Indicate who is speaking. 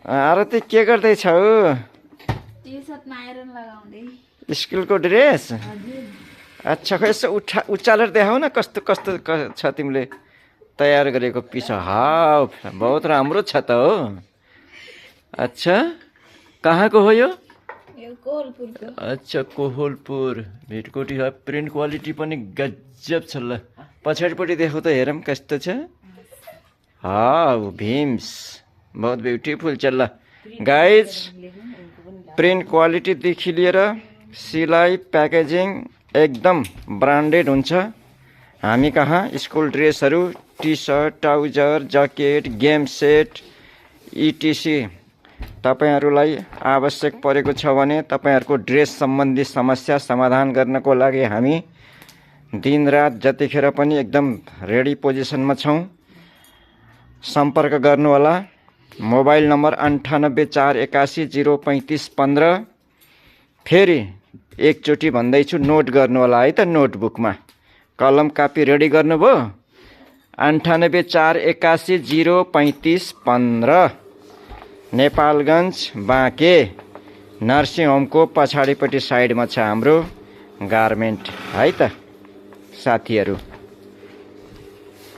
Speaker 1: आरती के गर्दैछौ?
Speaker 2: टी-सर्टमा आइरन लगाउँदै।
Speaker 1: स्कुलको ड्रेस?
Speaker 2: हजुर।
Speaker 1: अच्छा खै यसो उचालेर देखाउ न कस्तो कस्तो छ तिमीले तयार गरेको पिछा। हाउ बहुत राम्रो छ त हो। अच्छा कहाँको हो यो?
Speaker 2: यो कोहलपुरको।
Speaker 1: अच्छा कोहलपुर भेटकोटी हो। प्रिन्ट क्वालिटी पनि गजब छ। ल पछाडिपट्टि देखाउ त हेरौँ कस्तो छ। हाउ भिम्स बहुत ब्युटिफुल छ। ल गाइज प्रिन्ट क्वालिटीदेखि लिएर सिलाइ प्याकेजिङ एकदम ब्रान्डेड हुन्छ। हामी कहाँ स्कुल ड्रेसहरू T shirt trouser jacket game set etc तपाईहरुलाई आवश्यक परेको छ भने तपाईहरुको ड्रेस सम्बन्धी समस्या समाधान गर्नको लागि हामी दिनरात जतिखेर पनि एकदम रेडी पोजिसनमा छौं। सम्पर्क गर्नुहोला। Mobile number 9848103515। फेरि एकचोटि भन्दैछु नोट गर्नुहोला है त नोटबुकमा। कलम कापी रेडी गर्नुभयो? 9848103515 नेपालगञ्ज बाँके नर्सिङ होमको पछाडिपट्टि साइडमा छ हाम्रो गार्मेन्ट है त साथीहरु।